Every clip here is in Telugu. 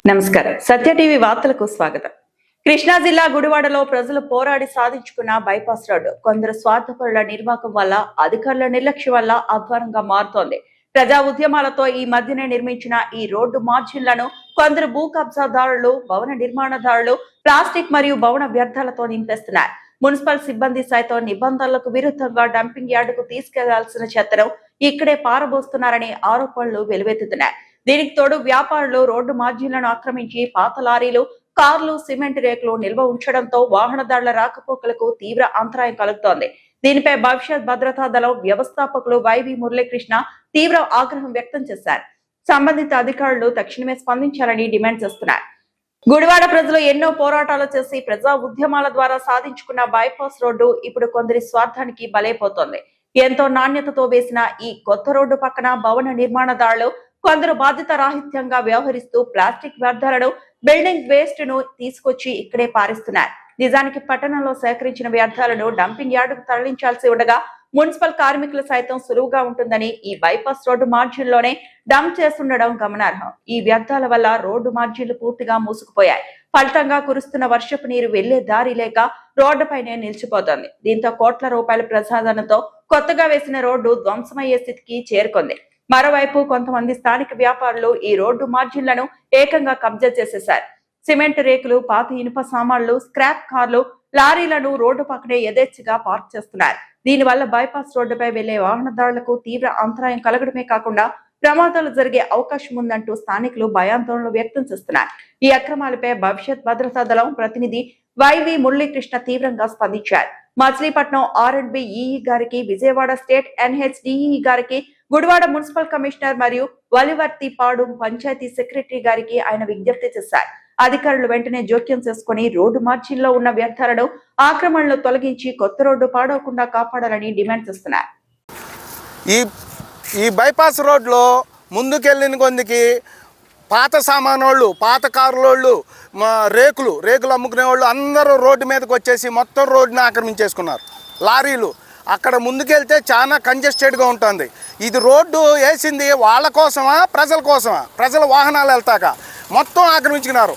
నమస్కారం. సత్య టీవీ వార్తలకు స్వాగతం. కృష్ణా జిల్లా గుడివాడలో ప్రజలు పోరాడి సాధించుకున్న బైపాస్ రోడ్డు కొందరు స్వార్థపరుల నిర్వాహకం వల్ల, అధికారుల నిర్లక్ష్యం వల్ల అధ్వానంగా మారుతోంది. ప్రజా ఉద్యమాలతో ఈ మధ్యనే నిర్మించిన ఈ రోడ్డు మార్జిన్లను కొందరు భూ కబ్జాదారులు, భవన నిర్మాణదారులు ప్లాస్టిక్ మరియు భవన వ్యర్థాలతో నింపేస్తున్నారు. మున్సిపల్ సిబ్బంది సైతం నిబంధనలకు విరుద్ధంగా డంపింగ్ యార్డుకు తీసుకెళ్లాల్సిన చెత్తను ఇక్కడే పారబోస్తున్నారనే ఆరోపణలు వెలువెత్తుతున్నాయి. దీనికి తోడు వ్యాపారులు రోడ్డు మార్జిన్లను ఆక్రమించి పాత లారీలు, కార్లు, సిమెంట్ రేకులు నిల్వ ఉంచడంతో వాహనదారుల రాకపోకలకు తీవ్ర అంతరాయం కలుగుతోంది. దీనిపై భవిష్యత్ భద్రతా దళం వ్యవస్థాపకులు వైవి మురళీకృష్ణ తీవ్ర ఆగ్రహం వ్యక్తం చేశారు. సంబంధిత అధికారులు తక్షణమే స్పందించాలని డిమాండ్ చేస్తున్నారు. గుడివాడ ప్రజలు ఎన్నో పోరాటాలు చేసి ప్రజా ఉద్యమాల ద్వారా సాధించుకున్న బైపాస్ రోడ్డు ఇప్పుడు కొందరి స్వార్థానికి బలైపోతోంది. ఎంతో నాణ్యతతో వేసిన ఈ కొత్త రోడ్డు పక్కన భవన నిర్మాణదారులు కొందరు బాధ్యత రాహిత్యంగా వ్యవహరిస్తూ ప్లాస్టిక్ వ్యర్థాలను, బిల్డింగ్ వేస్ట్ ను తీసుకొచ్చి ఇక్కడే పారిస్తున్నారు. నిజానికి పట్టణంలో సేకరించిన వ్యర్థాలను డంపింగ్ యార్డుకు తరలించాల్సి ఉండగా మున్సిపల్ కార్మికులు సైతం సులువుగా ఉంటుందని ఈ బైపాస్ రోడ్డు మార్జిన్లోనే డంప్ చేస్తుండడం గమనార్హం. ఈ వ్యర్థాల వల్ల రోడ్డు మార్జిన్లు పూర్తిగా మూసుకుపోయాయి. ఫలితంగా కురుస్తున్న వర్షపు నీరు వెళ్లే దారి లేక రోడ్డుపైనే నిలిచిపోతోంది. దీంతో కోట్ల రూపాయల ప్రసాదనతో కొత్తగా వేసిన రోడ్డు ధ్వంసమయ్యే స్థితికి చేరుకుంది. మరోవైపు కొంతమంది స్థానిక వ్యాపారులు ఈ రోడ్డు మార్జిన్లను ఏకంగా కబ్జా చేసేశారు. సిమెంట్ రేకులు, పాత ఇనుప సామాన్లు, స్క్రాప్ కార్లు, లారీలను రోడ్డు పక్కనే యథేచ్ఛగా పార్క్ చేస్తున్నారు. దీనివల్ల బైపాస్ రోడ్డుపై వెళ్లే వాహనదారులకు తీవ్ర అంతరాయం కలగడమే కాకుండా ప్రమాదాలు జరిగే అవకాశం ఉందంటూ స్థానికులు భయాందోళనలు వ్యక్తం చేస్తున్నారు. ఈ అక్రమాలపై భవిష్యత్ భద్రతా దళం ప్రతినిధి వైవి మురళీకృష్ణ తీవ్రంగా స్పందించారు. మచిలీపట్నం R&B ఈఈ గారికి, విజయవాడ స్టేట్ NHDE గారికి, గుడివాడ మున్సిపల్ కమిషనర్ మరియు వలివర్తిపాడు పంచాయతీ సెక్రటరీ గారికి ఆయన విజ్ఞప్తి చేశారు. అధికారులు వెంటనే జోక్యం చేసుకుని రోడ్డు మార్జిన్లో ఉన్న వ్యర్థాలను, ఆక్రమణలు తొలగించి కొత్త రోడ్డు పాడవకుండా కాపాడాలని డిమాండ్ చేస్తున్నారు. ఈ బైపాస్ రోడ్లో ముందుకెళ్ళిన కొందికి పాత సామానోళ్ళు, పాత కారులోళ్ళు, రేకులు అమ్ముకునే వాళ్ళు అందరూ రోడ్డు మీదకి వచ్చేసి మొత్తం రోడ్డుని ఆక్రమించేసుకున్నారు. లారీలు అక్కడ ముందుకెళ్తే చాలా కంజెస్టెడ్గా ఉంటుంది. ఇది రోడ్డు వేసింది వాళ్ళ కోసమా, ప్రజల కోసమా? ప్రజల వాహనాలు వెళ్తాక మొత్తం ఆక్రమించుకున్నారు.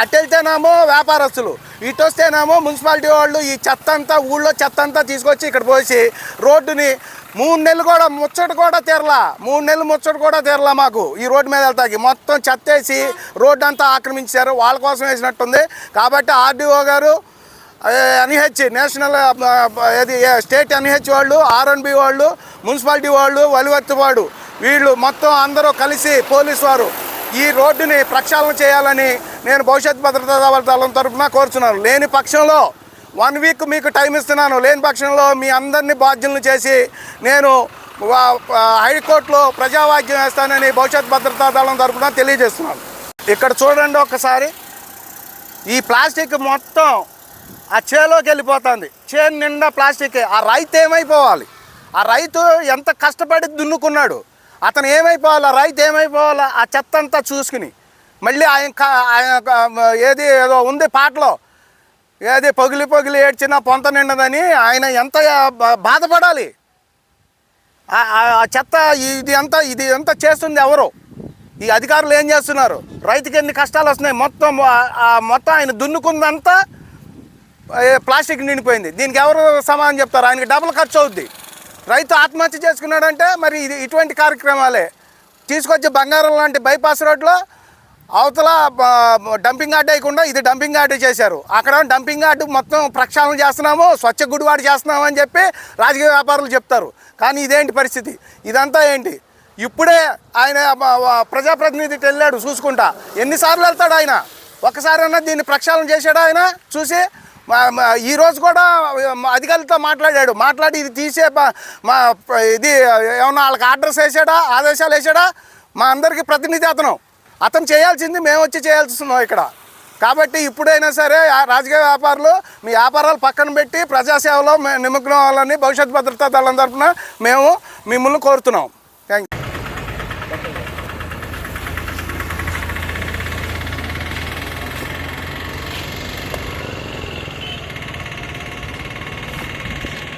అటు వెళ్తేనేమో వ్యాపారస్తులు, ఇటు వస్తేనేమో మున్సిపాలిటీ వాళ్ళు ఈ చెత్త అంతా, ఊళ్ళో చెత్త అంతా తీసుకొచ్చి ఇక్కడ పోసి రోడ్డుని 3 నెలలు కూడా ముచ్చట కూడా తీరలా మాకు ఈ రోడ్డు మీద వెళ్తాకి మొత్తం చెత్త వేసి రోడ్డు అంతా ఆక్రమించారు. వాళ్ళ కోసం వేసినట్టుంది. కాబట్టి RDO గారు, NH నేషనల్ స్టేట్ NH వాళ్ళు, R&B వాళ్ళు, మున్సిపాలిటీ వాళ్ళు, వలివర్తివాడు వీళ్ళు మొత్తం అందరూ కలిసి పోలీసు వారు ఈ రోడ్డుని ప్రక్షాళన చేయాలని నేను భవిష్యత్ భద్రతా దళం తరఫున కోరుచున్నాను. లేని పక్షంలో 1 వీక్ మీకు టైం ఇస్తున్నాను. లేని పక్షంలో మీ అందరినీ బాధ్యులను చేసి నేను హైకోర్టులో ప్రజావాజ్యం వేస్తానని భవిష్యత్ భద్రతా దళం తరఫున తెలియజేస్తున్నాను. ఇక్కడ చూడండి ఒక్కసారి, ఈ ప్లాస్టిక్ మొత్తం ఆ చేలోకి వెళ్ళిపోతుంది. చేను నిండా ప్లాస్టిక్. ఆ రైతు ఏమైపోవాలి? ఆ రైతు ఎంత కష్టపడి దున్నుకున్నాడు, అతను ఏమైపోవాలి? ఆ రైతు ఏమైపోవాలి? ఆ చెత్త అంతా చూసుకుని మళ్ళీ ఏది ఏదో ఉంది పాటలో, ఏది పగిలి ఏడ్చినా పొంత నిండదని ఆయన ఎంత బాధపడాలి? ఆ చెత్త ఇది అంతా చేస్తుంది ఎవరు? ఈ అధికారులు ఏం చేస్తున్నారు? రైతుకి ఎన్ని కష్టాలు వస్తున్నాయి. మొత్తం ఆయన దున్నుకుందంతా ప్లాస్టిక్ నిండిపోయింది. దీనికి ఎవరు సమాధానం చెప్తారు? ఆయనకి డబుల్ ఖర్చు అవుద్ది. రైతు ఆత్మహత్య చేసుకున్నాడంటే మరి ఇటువంటి కార్యక్రమాలే తీసుకొచ్చి బంగారం లాంటి బైపాస్ రోడ్లో అవతల డంపింగ్ యార్డ్ వేయకుండా ఇది డంపింగ్ యార్డ్ చేశారు. అక్కడ డంపింగ్ యార్డ్ మొత్తం ప్రక్షాళన చేస్తున్నాము, స్వచ్ఛ గుడివాడ చేస్తున్నాము అని చెప్పి రాజకీయ వ్యాపారులు చెప్తారు. కానీ ఇదేంటి పరిస్థితి? ఇదంతా ఏంటి? ఇప్పుడే ఆయన ప్రజాప్రతినిధి వెళ్ళాడు చూసుకుంటా. ఎన్నిసార్లు వెళ్తాడు ఆయన? ఒకసారైనా దీన్ని ప్రక్షాళన చేశాడు ఆయన చూసి? ఈరోజు కూడా అధికారులతో మాట్లాడి ఇది తీసే ఇది ఏమన్నా వాళ్ళకి ఆదేశాలు వేసాడా? మా అందరికీ ప్రతినిధి అతను చేయాల్సింది మేము వచ్చి చేయాల్సిస్తున్నాం ఇక్కడ. కాబట్టి ఇప్పుడైనా సరే రాజకీయ వ్యాపారులు మీ వ్యాపారాలు పక్కన పెట్టి ప్రజాసేవలో నిమగ్నం అవ్వాలని భవిష్యత్ భద్రతా దళం తరఫున మేము మిమ్మల్ని కోరుతున్నాం. Thank you.